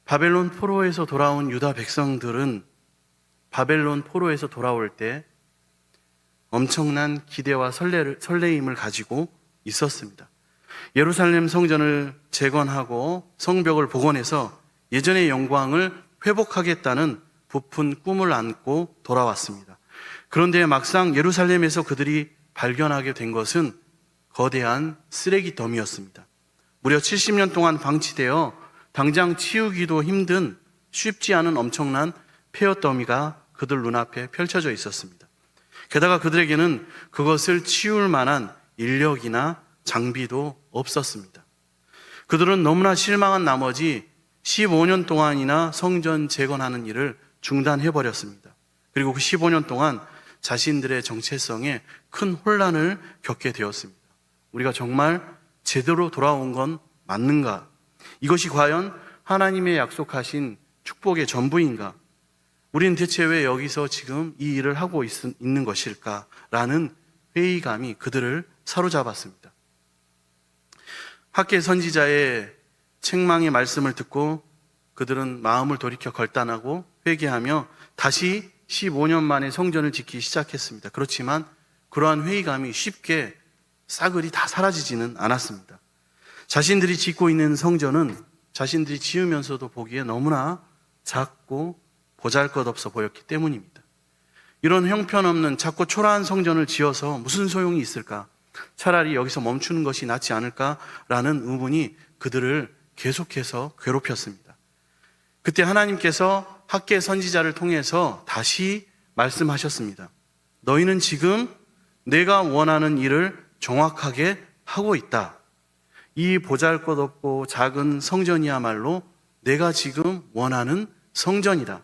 바벨론 포로에서 돌아온 유다 백성들은 바벨론 포로에서 돌아올 때 엄청난 기대와 설레임을 가지고 있었습니다. 예루살렘 성전을 재건하고 성벽을 복원해서 예전의 영광을 회복하겠다는 부푼 꿈을 안고 돌아왔습니다. 그런데 막상 예루살렘에서 그들이 발견하게 된 것은 거대한 쓰레기 더미였습니다. 무려 70년 동안 방치되어 당장 치우기도 힘든 쉽지 않은 엄청난 폐허 더미가 그들 눈앞에 펼쳐져 있었습니다. 게다가 그들에게는 그것을 치울 만한 인력이나 장비도 없었습니다. 그들은 너무나 실망한 나머지 15년 동안이나 성전 재건하는 일을 중단해버렸습니다. 그리고 그 15년 동안 자신들의 정체성에 큰 혼란을 겪게 되었습니다. 우리가 정말 제대로 돌아온 건 맞는가? 이것이 과연 하나님의 약속하신 축복의 전부인가? 우리는 대체 왜 여기서 지금 이 일을 하고 있는 것일까? 라는 회의감이 그들을 사로잡았습니다. 학개 선지자의 책망의 말씀을 듣고 그들은 마음을 돌이켜 결단하고 회개하며 다시 15년 만에 성전을 짓기 시작했습니다. 그렇지만 그러한 회의감이 쉽게 싸그리 다 사라지지는 않았습니다. 자신들이 짓고 있는 성전은 자신들이 지으면서도 보기에 너무나 작고 보잘것없어 보였기 때문입니다. 이런 형편없는 작고 초라한 성전을 지어서 무슨 소용이 있을까? 차라리 여기서 멈추는 것이 낫지 않을까라는 의문이 그들을 계속해서 괴롭혔습니다. 그때 하나님께서 학개 선지자를 통해서 다시 말씀하셨습니다. 너희는 지금 내가 원하는 일을 정확하게 하고 있다. 이 보잘것없고 작은 성전이야말로 내가 지금 원하는 성전이다.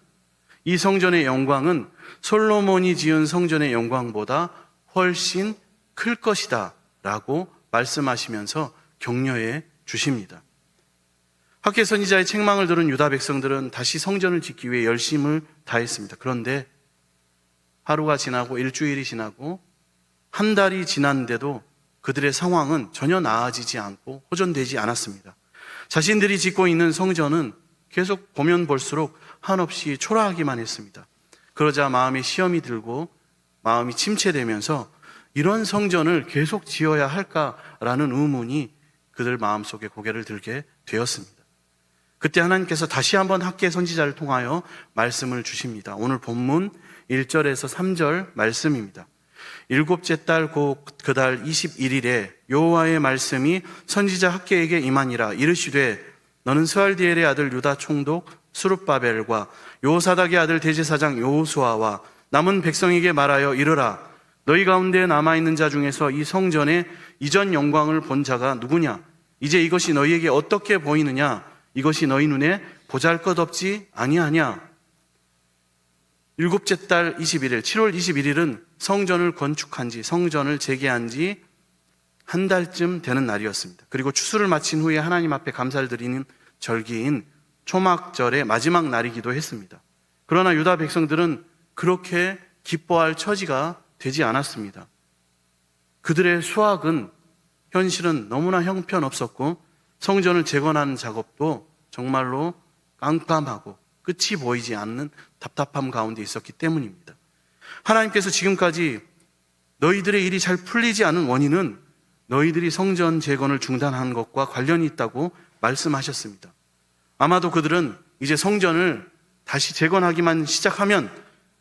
이 성전의 영광은 솔로몬이 지은 성전의 영광보다 훨씬 클 것이다 라고 말씀하시면서 격려해 주십니다. 학개 선지자의 책망을 들은 유다 백성들은 다시 성전을 짓기 위해 열심을 다했습니다. 그런데 하루가 지나고 일주일이 지나고 한 달이 지났는데도 그들의 상황은 전혀 나아지지 않고 호전되지 않았습니다. 자신들이 짓고 있는 성전은 계속 보면 볼수록 한없이 초라하기만 했습니다. 그러자 마음에 시험이 들고 마음이 침체되면서 이런 성전을 계속 지어야 할까라는 의문이 그들 마음속에 고개를 들게 되었습니다. 그때 하나님께서 다시 한번 학개 선지자를 통하여 말씀을 주십니다. 오늘 본문 1절에서 3절 말씀입니다. 일곱째 달 그달 21일에 여호와의 말씀이 선지자 학개에게 임하니라. 이르시되 너는 스알디엘의 아들 유다 총독 스룹바벨과 요사닥의 아들 대제사장 여호수아와 남은 백성에게 말하여 이르라. 너희 가운데 남아있는 자 중에서 이 성전의 이전 영광을 본 자가 누구냐? 이제 이것이 너희에게 어떻게 보이느냐? 이것이 너희 눈에 보잘것없지 아니하냐? 일곱째 달 21일, 7월 21일은 성전을 건축한 지, 성전을 재개한 지 한 달쯤 되는 날이었습니다. 그리고 추수를 마친 후에 하나님 앞에 감사를 드리는 절기인 초막절의 마지막 날이기도 했습니다. 그러나 유다 백성들은 그렇게 기뻐할 처지가 되지 않았습니다. 그들의 수확은 현실은 너무나 형편없었고 성전을 재건하는 작업도 정말로 깜깜하고 끝이 보이지 않는 답답함 가운데 있었기 때문입니다. 하나님께서 지금까지 너희들의 일이 잘 풀리지 않은 원인은 너희들이 성전 재건을 중단한 것과 관련이 있다고 말씀하셨습니다. 아마도 그들은 이제 성전을 다시 재건하기만 시작하면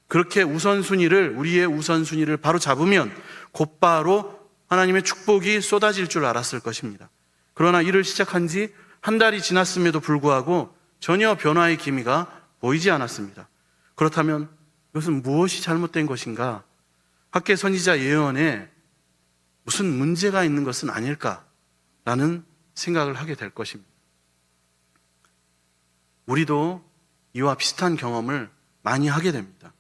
그렇게 우리의 우선순위를 바로 잡으면 곧바로 하나님의 축복이 쏟아질 줄 알았을 것입니다. 그러나 일을 시작한 지 한 달이 지났음에도 불구하고 전혀 변화의 기미가 보이지 않았습니다. 그렇다면 이것은 무엇이 잘못된 것인가? 학개 선지자 예언에 무슨 문제가 있는 것은 아닐까라는 생각을 하게 될 것입니다. 우리도 이와 비슷한 경험을 많이 하게 됩니다.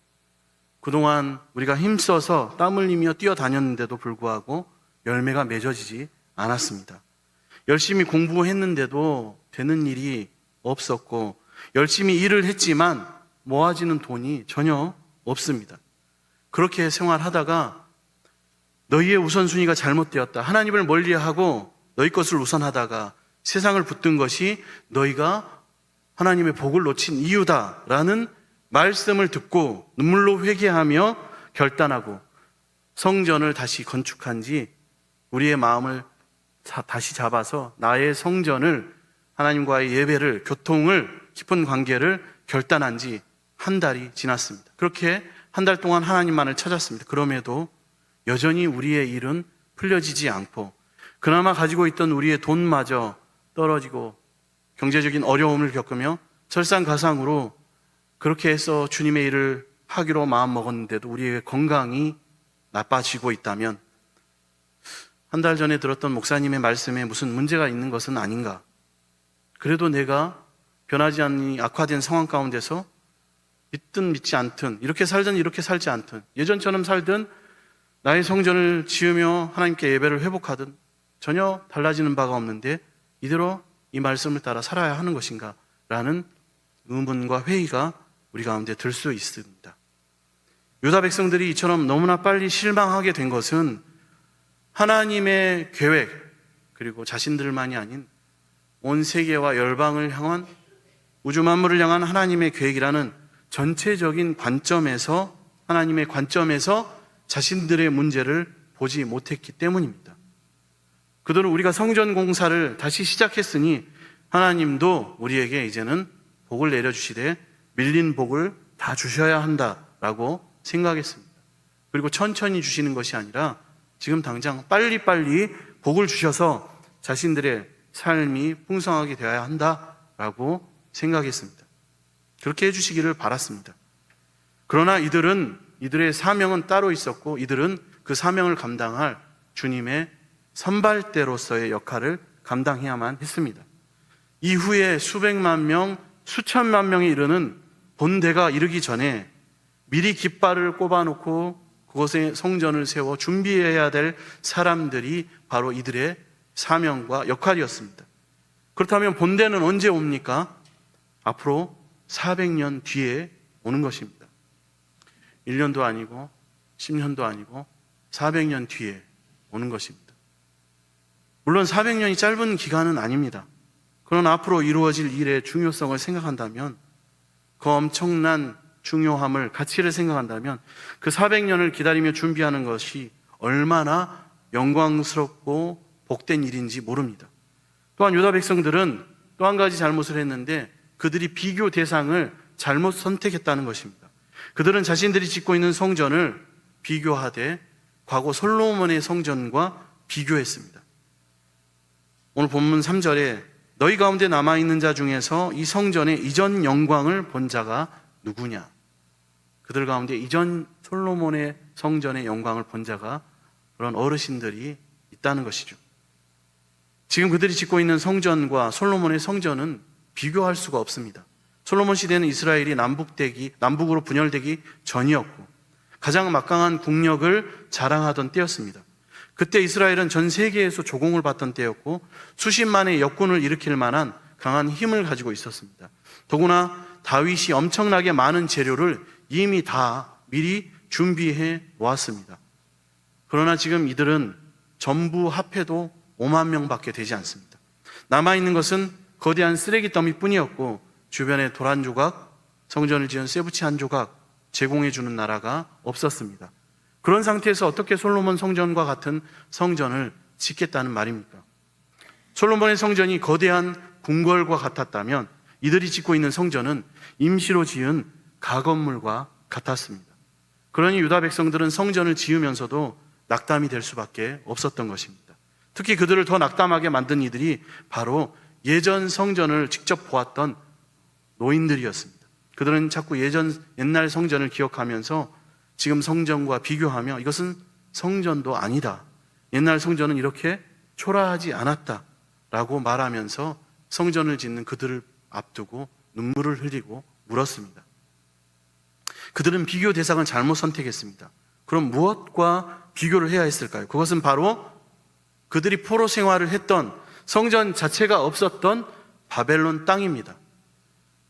그동안 우리가 힘써서 땀 흘리며 뛰어다녔는데도 불구하고 열매가 맺어지지 않았습니다. 열심히 공부했는데도 되는 일이 없었고 열심히 일을 했지만 모아지는 돈이 전혀 없습니다. 그렇게 생활하다가 너희의 우선순위가 잘못되었다. 하나님을 멀리하고 너희 것을 우선하다가 세상을 붙든 것이 너희가 하나님의 복을 놓친 이유다라는 말씀을 듣고 눈물로 회개하며 결단하고 성전을 다시 건축한 지 우리의 마음을 다시 잡아서 나의 성전을 하나님과의 예배를, 교통을, 깊은 관계를 결단한 지 한 달이 지났습니다. 그렇게 한 달 동안 하나님만을 찾았습니다. 그럼에도 여전히 우리의 일은 풀려지지 않고 그나마 가지고 있던 우리의 돈마저 떨어지고 경제적인 어려움을 겪으며 설상가상으로 그렇게 해서 주님의 일을 하기로 마음먹었는데도 우리의 건강이 나빠지고 있다면 한 달 전에 들었던 목사님의 말씀에 무슨 문제가 있는 것은 아닌가? 그래도 내가 변하지 않니 악화된 상황 가운데서 믿든 믿지 않든 이렇게 살든 이렇게 살지 않든 예전처럼 살든 나의 성전을 지으며 하나님께 예배를 회복하든 전혀 달라지는 바가 없는데 이대로 이 말씀을 따라 살아야 하는 것인가? 라는 의문과 회의가 우리 가운데 들 수 있습니다. 유다 백성들이 이처럼 너무나 빨리 실망하게 된 것은 하나님의 계획 그리고 자신들만이 아닌 온 세계와 열방을 향한 우주 만물을 향한 하나님의 계획이라는 전체적인 관점에서 하나님의 관점에서 자신들의 문제를 보지 못했기 때문입니다. 그들은 우리가 성전 공사를 다시 시작했으니 하나님도 우리에게 이제는 복을 내려주시되 밀린 복을 다 주셔야 한다라고 생각했습니다. 그리고 천천히 주시는 것이 아니라 지금 당장 빨리빨리 복을 주셔서 자신들의 삶이 풍성하게 되어야 한다라고 생각했습니다. 그렇게 해주시기를 바랐습니다. 그러나 이들의 사명은 따로 있었고 이들은 그 사명을 감당할 주님의 선발대로서의 역할을 감당해야만 했습니다. 이후에 수백만 명, 수천만 명에 이르는 본대가 이르기 전에 미리 깃발을 꼽아놓고 그곳에 성전을 세워 준비해야 될 사람들이 바로 이들의 사명과 역할이었습니다. 그렇다면 본대는 언제 옵니까? 앞으로 400년 뒤에 오는 것입니다. 1년도 아니고 10년도 아니고 400년 뒤에 오는 것입니다. 물론 400년이 짧은 기간은 아닙니다. 그러나 앞으로 이루어질 일의 중요성을 생각한다면 그 엄청난 중요함을, 가치를 생각한다면 그 400년을 기다리며 준비하는 것이 얼마나 영광스럽고 복된 일인지 모릅니다. 또한 유다 백성들은 또 한 가지 잘못을 했는데 그들이 비교 대상을 잘못 선택했다는 것입니다. 그들은 자신들이 짓고 있는 성전을 비교하되 과거 솔로몬의 성전과 비교했습니다. 오늘 본문 3절에 너희 가운데 남아있는 자 중에서 이 성전의 이전 영광을 본 자가 누구냐? 그들 가운데 이전 솔로몬의 성전의 영광을 본 자가 그런 어르신들이 있다는 것이죠. 지금 그들이 짓고 있는 성전과 솔로몬의 성전은 비교할 수가 없습니다. 솔로몬 시대는 이스라엘이 남북으로 분열되기 전이었고 가장 막강한 국력을 자랑하던 때였습니다. 그때 이스라엘은 전 세계에서 조공을 받던 때였고 수십만의 역군을 일으킬 만한 강한 힘을 가지고 있었습니다. 더구나 다윗이 엄청나게 많은 재료를 이미 다 미리 준비해 놓았습니다. 그러나 지금 이들은 전부 합해도 5만 명밖에 되지 않습니다. 남아있는 것은 거대한 쓰레기 더미뿐이었고 주변에 돌 한 조각, 성전을 지은 쇠붙이 한 조각 제공해 주는 나라가 없었습니다. 그런 상태에서 어떻게 솔로몬 성전과 같은 성전을 짓겠다는 말입니까? 솔로몬의 성전이 거대한 궁궐과 같았다면 이들이 짓고 있는 성전은 임시로 지은 가건물과 같았습니다. 그러니 유다 백성들은 성전을 지으면서도 낙담이 될 수밖에 없었던 것입니다. 특히 그들을 더 낙담하게 만든 이들이 바로 예전 성전을 직접 보았던 노인들이었습니다. 그들은 자꾸 옛날 성전을 기억하면서 지금 성전과 비교하며 이것은 성전도 아니다. 옛날 성전은 이렇게 초라하지 않았다. 라고 말하면서 성전을 짓는 그들을 앞두고 눈물을 흘리고 울었습니다. 그들은 비교 대상을 잘못 선택했습니다. 그럼 무엇과 비교를 해야 했을까요? 그것은 바로 그들이 포로 생활을 했던 성전 자체가 없었던 바벨론 땅입니다.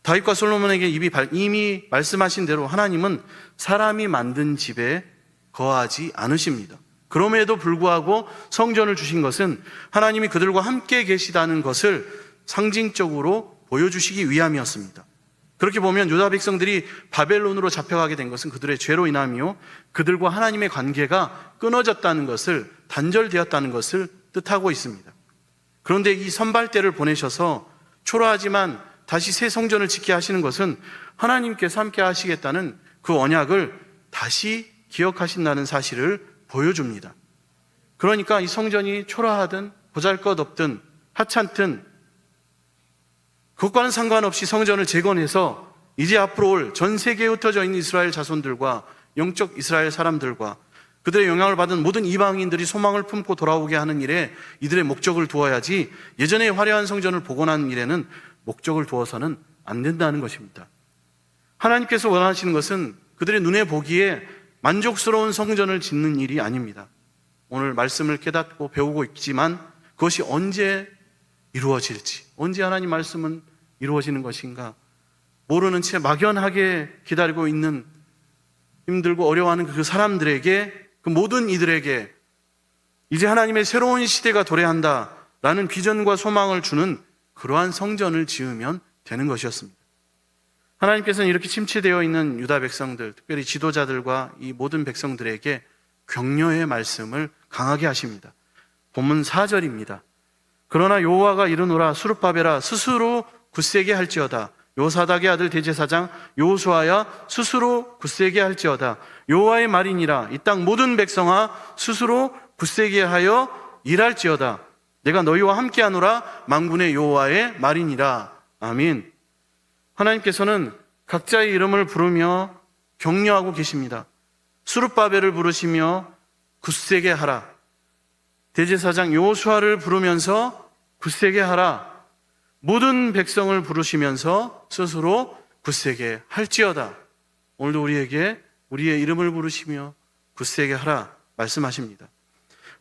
다윗과 솔로몬에게 이미 말씀하신 대로 하나님은 사람이 만든 집에 거하지 않으십니다. 그럼에도 불구하고 성전을 주신 것은 하나님이 그들과 함께 계시다는 것을 상징적으로 보여주시기 위함이었습니다. 그렇게 보면 유다 백성들이 바벨론으로 잡혀가게 된 것은 그들의 죄로 인함이요, 그들과 하나님의 관계가 끊어졌다는 것을, 단절되었다는 것을 뜻하고 있습니다. 그런데 이 선발대를 보내셔서 초라하지만 다시 새 성전을 짓게 하시는 것은 하나님께서 함께 하시겠다는 그 언약을 다시 기억하신다는 사실을 보여줍니다. 그러니까 이 성전이 초라하든 보잘것없든 하찮든 그것과는 상관없이 성전을 재건해서 이제 앞으로 올 전 세계에 흩어져 있는 이스라엘 자손들과 영적 이스라엘 사람들과 그들의 영향을 받은 모든 이방인들이 소망을 품고 돌아오게 하는 일에 이들의 목적을 두어야지, 예전에 화려한 성전을 복원하는 일에는 목적을 두어서는 안 된다는 것입니다. 하나님께서 원하시는 것은 그들의 눈에 보기에 만족스러운 성전을 짓는 일이 아닙니다. 오늘 말씀을 깨닫고 배우고 있지만 그것이 언제 이루어질지, 언제 하나님 말씀은 이루어지는 것인가 모르는 채 막연하게 기다리고 있는, 힘들고 어려워하는 그 사람들에게, 그 모든 이들에게 이제 하나님의 새로운 시대가 도래한다라는 비전과 소망을 주는 그러한 성전을 지으면 되는 것이었습니다. 하나님께서는 이렇게 침체되어 있는 유다 백성들, 특별히 지도자들과 이 모든 백성들에게 격려의 말씀을 강하게 하십니다. 본문 4절입니다. 그러나 여호와가 이르노라, 수룹바벨아 스스로 굳세게 할지어다. 요사닥의 아들 대제사장 여호수아야 스스로 굳세게 할지어다. 여호와의 말이니라. 이 땅 모든 백성아 스스로 굳세게 하여 일할지어다. 내가 너희와 함께하노라. 만군의 여호와의 말이니라. 아멘. 하나님께서는 각자의 이름을 부르며 격려하고 계십니다. 수룹바벨을 부르시며 굳세게 하라. 대제사장 여호수아를 부르면서 굳세게 하라. 모든 백성을 부르시면서 스스로 굳세게 할지어다. 오늘도 우리에게 우리의 이름을 부르시며 굳세게 하라 말씀하십니다.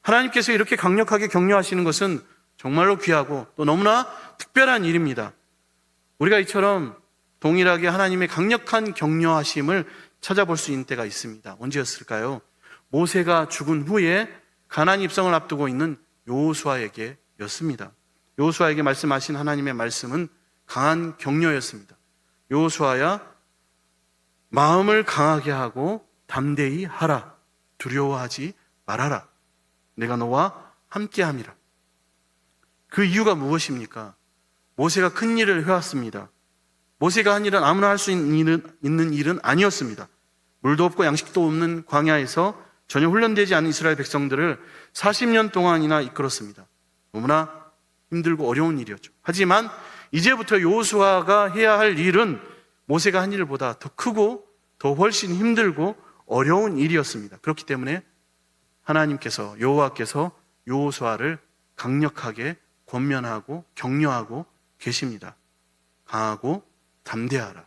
하나님께서 이렇게 강력하게 격려하시는 것은 정말로 귀하고 또 너무나 특별한 일입니다. 우리가 이처럼 동일하게 하나님의 강력한 격려하심을 찾아볼 수 있는 때가 있습니다. 언제였을까요? 모세가 죽은 후에 가나안 입성을 앞두고 있는 여호수아에게였습니다. 여호수아에게 말씀하신 하나님의 말씀은 강한 격려였습니다. 여호수아야, 마음을 강하게 하고 담대히 하라. 두려워하지 말아라. 내가 너와 함께함이라. 그 이유가 무엇입니까? 모세가 큰 일을 해왔습니다. 모세가 한 일은 아무나 할 수 있는 일은 아니었습니다. 물도 없고 양식도 없는 광야에서 전혀 훈련되지 않은 이스라엘 백성들을 40년 동안이나 이끌었습니다. 너무나 힘들고 어려운 일이었죠. 하지만 이제부터 여호수아가 해야 할 일은 모세가 한 일보다 더 크고 더 훨씬 힘들고 어려운 일이었습니다. 그렇기 때문에 하나님께서, 여호와께서 여호수아를 강력하게 권면하고 격려하고 계십니다. 강하고 담대하라.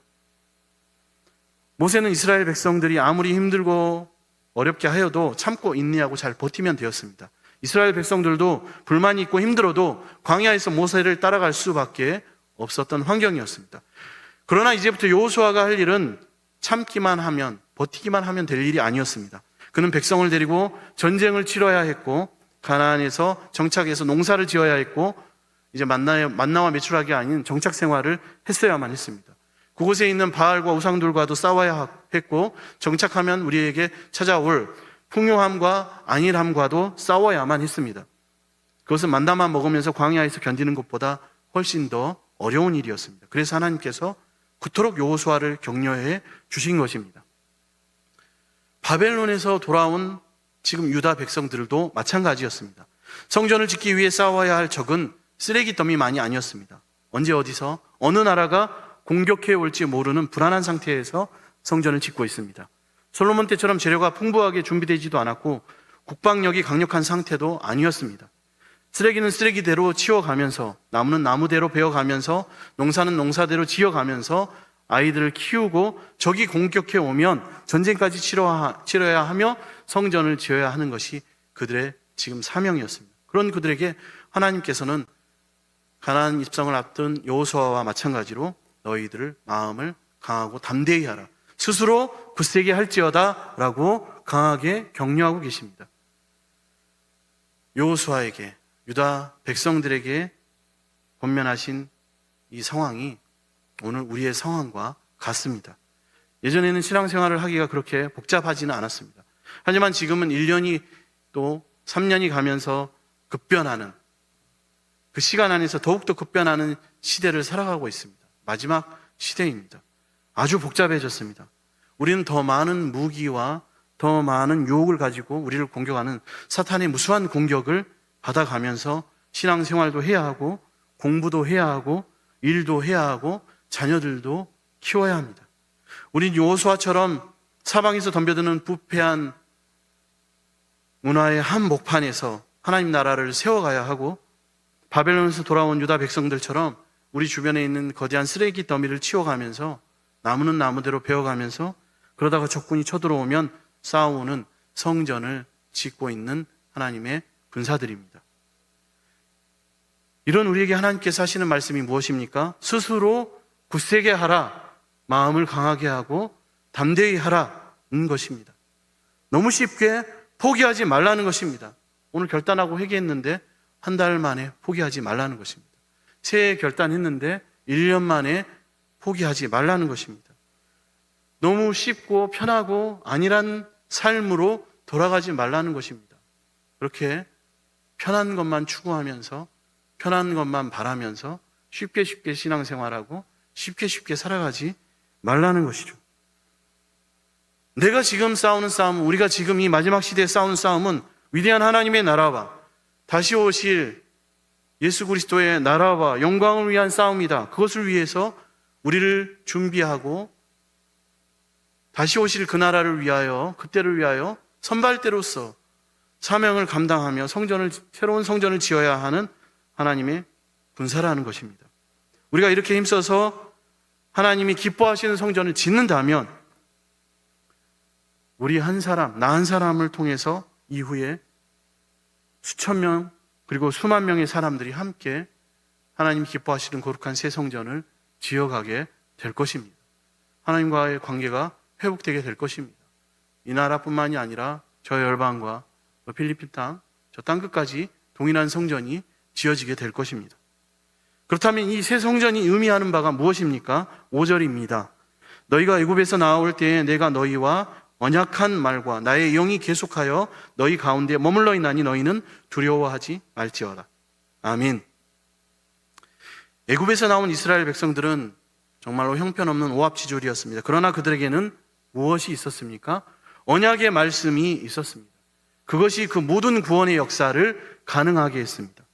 모세는 이스라엘 백성들이 아무리 힘들고 어렵게 하여도 참고 인내하고 잘 버티면 되었습니다. 이스라엘 백성들도 불만이 있고 힘들어도 광야에서 모세를 따라갈 수밖에 없었던 환경이었습니다. 그러나 이제부터 여호수아가 할 일은 참기만 하면, 버티기만 하면 될 일이 아니었습니다. 그는 백성을 데리고 전쟁을 치러야 했고, 가나안에서 정착해서 농사를 지어야 했고, 이제 만나와 매출하기 아닌 정착 생활을 했어야만 했습니다. 그곳에 있는 바알과 우상들과도 싸워야 했고, 정착하면 우리에게 찾아올 풍요함과 안일함과도 싸워야만 했습니다. 그것은 만나만 먹으면서 광야에서 견디는 것보다 훨씬 더 어려운 일이었습니다. 그래서 하나님께서 그토록 여호수아를 격려해 주신 것입니다. 바벨론에서 돌아온 지금 유다 백성들도 마찬가지였습니다. 성전을 짓기 위해 싸워야 할 적은 쓰레기 더미만이 아니었습니다. 언제 어디서 어느 나라가 공격해 올지 모르는 불안한 상태에서 성전을 짓고 있습니다. 솔로몬 때처럼 재료가 풍부하게 준비되지도 않았고 국방력이 강력한 상태도 아니었습니다. 쓰레기는 쓰레기대로 치워가면서, 나무는 나무대로 베어가면서, 농사는 농사대로 지어가면서 아이들을 키우고 적이 공격해 오면 전쟁까지 치러야 하며 성전을 지어야 하는 것이 그들의 지금 사명이었습니다. 그런 그들에게 하나님께서는 가나안 입성을 앞둔 여호수아와 마찬가지로 너희들 마음을 강하고 담대히 하라. 스스로 굳세게 할지어다 라고 강하게 격려하고 계십니다. 여호수아에게, 유다 백성들에게 권면하신 이 상황이 오늘 우리의 상황과 같습니다. 예전에는 신앙생활을 하기가 그렇게 복잡하지는 않았습니다. 하지만 지금은 1년이 또 3년이 가면서 급변하는, 그 시간 안에서 더욱더 급변하는 시대를 살아가고 있습니다. 마지막 시대입니다. 아주 복잡해졌습니다. 우리는 더 많은 무기와 더 많은 유혹을 가지고 우리를 공격하는 사탄의 무수한 공격을 받아가면서 신앙생활도 해야 하고 공부도 해야 하고 일도 해야 하고 자녀들도 키워야 합니다. 우린 여호수아처럼 사방에서 덤벼드는 부패한 문화의 한복판에서 하나님 나라를 세워가야 하고, 바벨론에서 돌아온 유다 백성들처럼 우리 주변에 있는 거대한 쓰레기 더미를 치워가면서 나무는 나무대로 베어가면서, 그러다가 적군이 쳐들어오면 싸우는 성전을 짓고 있는 하나님의 군사들입니다. 이런 우리에게 하나님께서 하시는 말씀이 무엇입니까? 스스로 굳세게 하라, 마음을 강하게 하고 담대히 하라는 것입니다. 너무 쉽게 포기하지 말라는 것입니다. 오늘 결단하고 회개했는데 한 달 만에 포기하지 말라는 것입니다. 새해 결단했는데 1년 만에 포기하지 말라는 것입니다. 너무 쉽고 편하고 안일한 삶으로 돌아가지 말라는 것입니다. 그렇게 편한 것만 추구하면서 편한 것만 바라면서 쉽게 신앙생활하고 쉽게 살아가지 말라는 것이죠. 내가 지금 싸우는 싸움, 우리가 지금 이 마지막 시대에 싸우는 싸움은 위대한 하나님의 나라와 다시 오실 예수 그리스도의 나라와 영광을 위한 싸움이다. 그것을 위해서 우리를 준비하고 다시 오실 그 나라를 위하여, 그때를 위하여 선발대로서 사명을 감당하며 새로운 성전을 지어야 하는 하나님의 군사라는 것입니다. 우리가 이렇게 힘써서 하나님이 기뻐하시는 성전을 짓는다면 우리 한 사람, 나 한 사람을 통해서 이후에 수천 명 그리고 수만 명의 사람들이 함께 하나님이 기뻐하시는 거룩한 새 성전을 지어가게 될 것입니다. 하나님과의 관계가 회복되게 될 것입니다. 이 나라뿐만이 아니라 저 열방과 필리핀 땅, 저 땅끝까지 동일한 성전이 지어지게 될 것입니다. 그렇다면 이 새 성전이 의미하는 바가 무엇입니까? 5절입니다. 너희가 애굽에서 나올 때에 내가 너희와 언약한 말과 나의 영이 계속하여 너희 가운데 머물러 있나니 너희는 두려워하지 말지어다. 아멘. 애굽에서 나온 이스라엘 백성들은 정말로 형편없는 오합지졸이었습니다. 그러나 그들에게는 무엇이 있었습니까? 언약의 말씀이 있었습니다. 그것이 그 모든 구원의 역사를 가능하게 했습니다.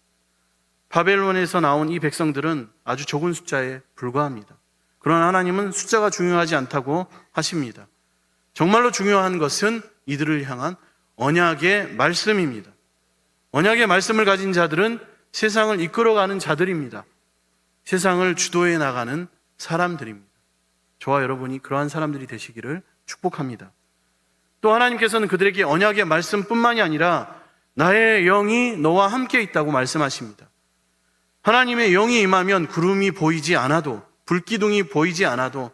바벨론에서 나온 이 백성들은 아주 적은 숫자에 불과합니다. 그러나 하나님은 숫자가 중요하지 않다고 하십니다. 정말로 중요한 것은 이들을 향한 언약의 말씀입니다. 언약의 말씀을 가진 자들은 세상을 이끌어가는 자들입니다. 세상을 주도해 나가는 사람들입니다. 저와 여러분이 그러한 사람들이 되시기를 축복합니다. 또 하나님께서는 그들에게 언약의 말씀뿐만이 아니라 나의 영이 너와 함께 있다고 말씀하십니다. 하나님의 영이 임하면 구름이 보이지 않아도, 불기둥이 보이지 않아도,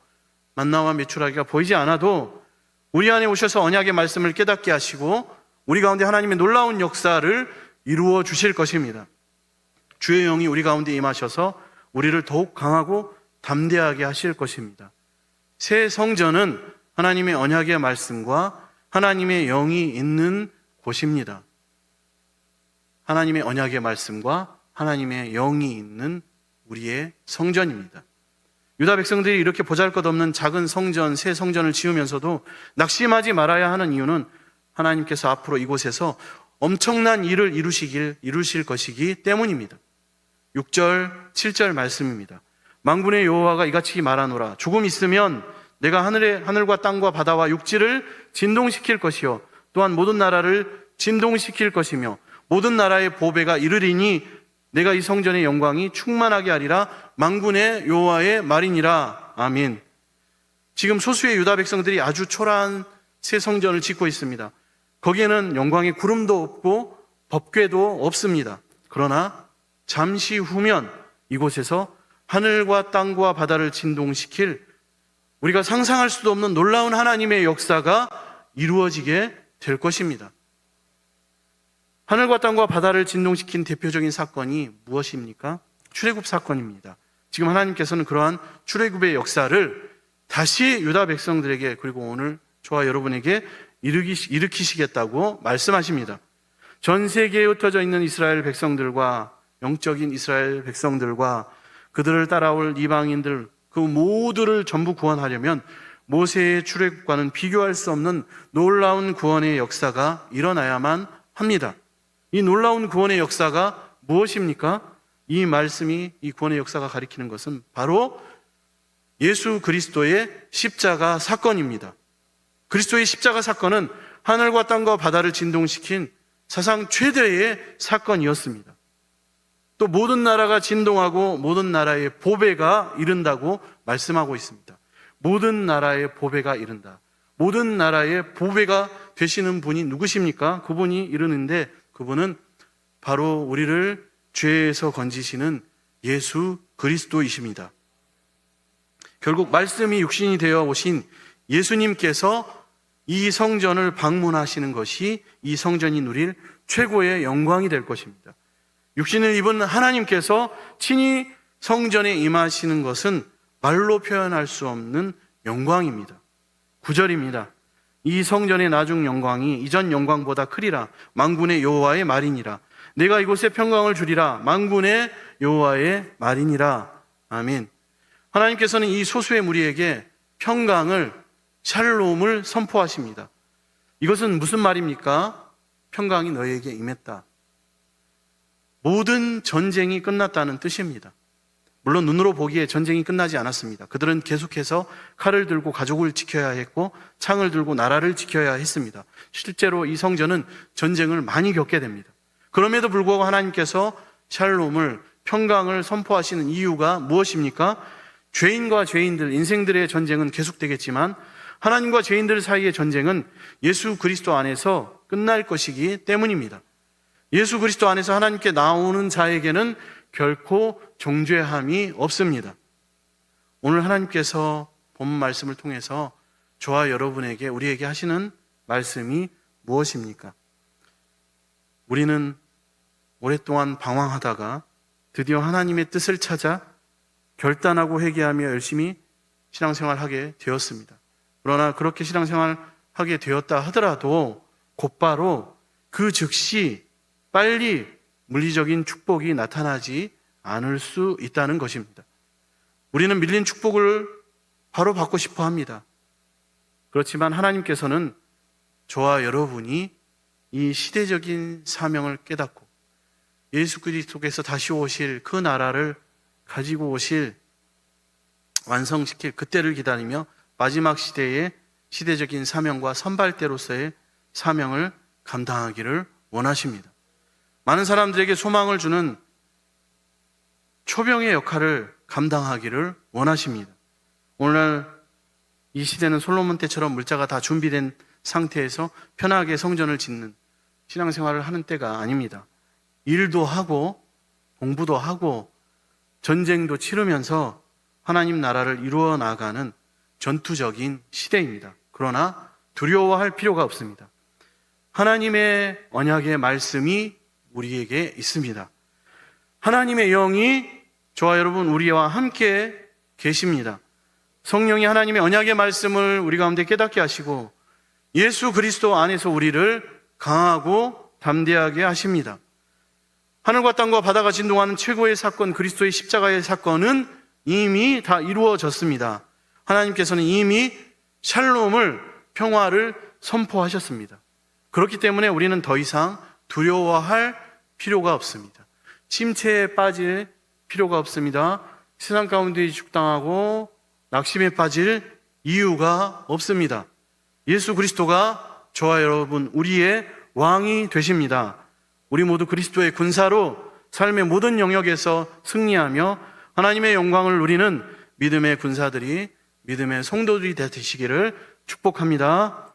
만나와 메추라기가 보이지 않아도 우리 안에 오셔서 언약의 말씀을 깨닫게 하시고 우리 가운데 하나님의 놀라운 역사를 이루어 주실 것입니다. 주의 영이 우리 가운데 임하셔서 우리를 더욱 강하고 담대하게 하실 것입니다. 새 성전은 하나님의 언약의 말씀과 하나님의 영이 있는 곳입니다. 하나님의 언약의 말씀과 하나님의 영이 있는 우리의 성전입니다. 유다 백성들이 이렇게 보잘것없는 작은 성전, 새 성전을 지으면서도 낙심하지 말아야 하는 이유는 하나님께서 앞으로 이곳에서 엄청난 일을 이루실 것이기 때문입니다. 6절, 7절 말씀입니다. 만군의 여호와가 이같이 말하노라. 조금 있으면 내가 하늘과 땅과 바다와 육지를 진동시킬 것이요 또한 모든 나라를 진동시킬 것이며 모든 나라의 보배가 이르리니 내가 이 성전의 영광이 충만하게 하리라. 만군의 여호와의 말이니라. 아멘. 지금 소수의 유다 백성들이 아주 초라한 새 성전을 짓고 있습니다. 거기에는 영광의 구름도 없고 법궤도 없습니다. 그러나 잠시 후면 이곳에서 하늘과 땅과 바다를 진동시킬 우리가 상상할 수도 없는 놀라운 하나님의 역사가 이루어지게 될 것입니다. 하늘과 땅과 바다를 진동시킨 대표적인 사건이 무엇입니까? 출애굽 사건입니다. 지금 하나님께서는 그러한 출애굽의 역사를 다시 유다 백성들에게, 그리고 오늘 저와 여러분에게 일으키시겠다고 말씀하십니다. 전 세계에 흩어져 있는 이스라엘 백성들과, 영적인 이스라엘 백성들과 그들을 따라올 이방인들, 그 모두를 전부 구원하려면 모세의 출애굽과는 비교할 수 없는 놀라운 구원의 역사가 일어나야만 합니다. 이 놀라운 구원의 역사가 무엇입니까? 이 말씀이, 이 구원의 역사가 가리키는 것은 바로 예수 그리스도의 십자가 사건입니다. 그리스도의 십자가 사건은 하늘과 땅과 바다를 진동시킨 사상 최대의 사건이었습니다. 또 모든 나라가 진동하고 모든 나라의 보배가 이른다고 말씀하고 있습니다. 모든 나라의 보배가 이른다. 모든 나라의 보배가 되시는 분이 누구십니까? 그분이 이르는데 그분은 바로 우리를 죄에서 건지시는 예수 그리스도이십니다. 결국 말씀이 육신이 되어 오신 예수님께서 이 성전을 방문하시는 것이 이 성전이 누릴 최고의 영광이 될 것입니다. 육신을 입은 하나님께서 친히 성전에 임하시는 것은 말로 표현할 수 없는 영광입니다. 9절입니다. 이 성전의 나중 영광이 이전 영광보다 크리라. 만군의 여호와의 말이니라. 내가 이곳에 평강을 주리라. 만군의 여호와의 말이니라. 아멘. 하나님께서는 이 소수의 무리에게 평강을, 샬롬을 선포하십니다. 이것은 무슨 말입니까? 평강이 너희에게 임했다. 모든 전쟁이 끝났다는 뜻입니다. 물론 눈으로 보기에 전쟁이 끝나지 않았습니다. 그들은 계속해서 칼을 들고 가족을 지켜야 했고 창을 들고 나라를 지켜야 했습니다. 실제로 이 성전은 전쟁을 많이 겪게 됩니다. 그럼에도 불구하고 하나님께서 샬롬을, 평강을 선포하시는 이유가 무엇입니까? 죄인과 죄인들, 인생들의 전쟁은 계속되겠지만 하나님과 죄인들 사이의 전쟁은 예수 그리스도 안에서 끝날 것이기 때문입니다. 예수 그리스도 안에서 하나님께 나오는 자에게는 결코 정죄함이 없습니다. 오늘 하나님께서 본 말씀을 통해서 저와 여러분에게, 우리에게 하시는 말씀이 무엇입니까? 우리는 오랫동안 방황하다가 드디어 하나님의 뜻을 찾아 결단하고 회개하며 열심히 신앙생활하게 되었습니다. 그러나 그렇게 신앙생활하게 되었다 하더라도 곧바로 그 즉시 빨리 물리적인 축복이 나타나지 않을 수 있다는 것입니다. 우리는 밀린 축복을 바로 받고 싶어 합니다. 그렇지만 하나님께서는 저와 여러분이 이 시대적인 사명을 깨닫고 예수 그리스도께서 다시 오실 그 나라를 가지고 오실, 완성시킬 그때를 기다리며 마지막 시대의 시대적인 사명과 선발대로서의 사명을 감당하기를 원하십니다. 많은 사람들에게 소망을 주는 초병의 역할을 감당하기를 원하십니다. 오늘날 이 시대는 솔로몬 때처럼 물자가 다 준비된 상태에서 편하게 성전을 짓는 신앙생활을 하는 때가 아닙니다. 일도 하고 공부도 하고 전쟁도 치르면서 하나님 나라를 이루어 나가는 전투적인 시대입니다. 그러나 두려워할 필요가 없습니다. 하나님의 언약의 말씀이 우리에게 있습니다. 하나님의 영이 저와 여러분 우리와 함께 계십니다. 성령이 하나님의 언약의 말씀을 우리 가운데 깨닫게 하시고 예수 그리스도 안에서 우리를 강하고 담대하게 하십니다. 하늘과 땅과 바다가 진동하는 최고의 사건, 그리스도의 십자가의 사건은 이미 다 이루어졌습니다. 하나님께서는 이미 샬롬을, 평화를 선포하셨습니다. 그렇기 때문에 우리는 더 이상 두려워할 필요가 없습니다. 침체에 빠질 필요가 없습니다. 세상 가운데 죽당하고 낙심에 빠질 이유가 없습니다. 예수 그리스도가 저와 여러분 우리의 왕이 되십니다. 우리 모두 그리스도의 군사로 삶의 모든 영역에서 승리하며 하나님의 영광을 누리는 믿음의 군사들이, 믿음의 성도들이 되시기를 축복합니다.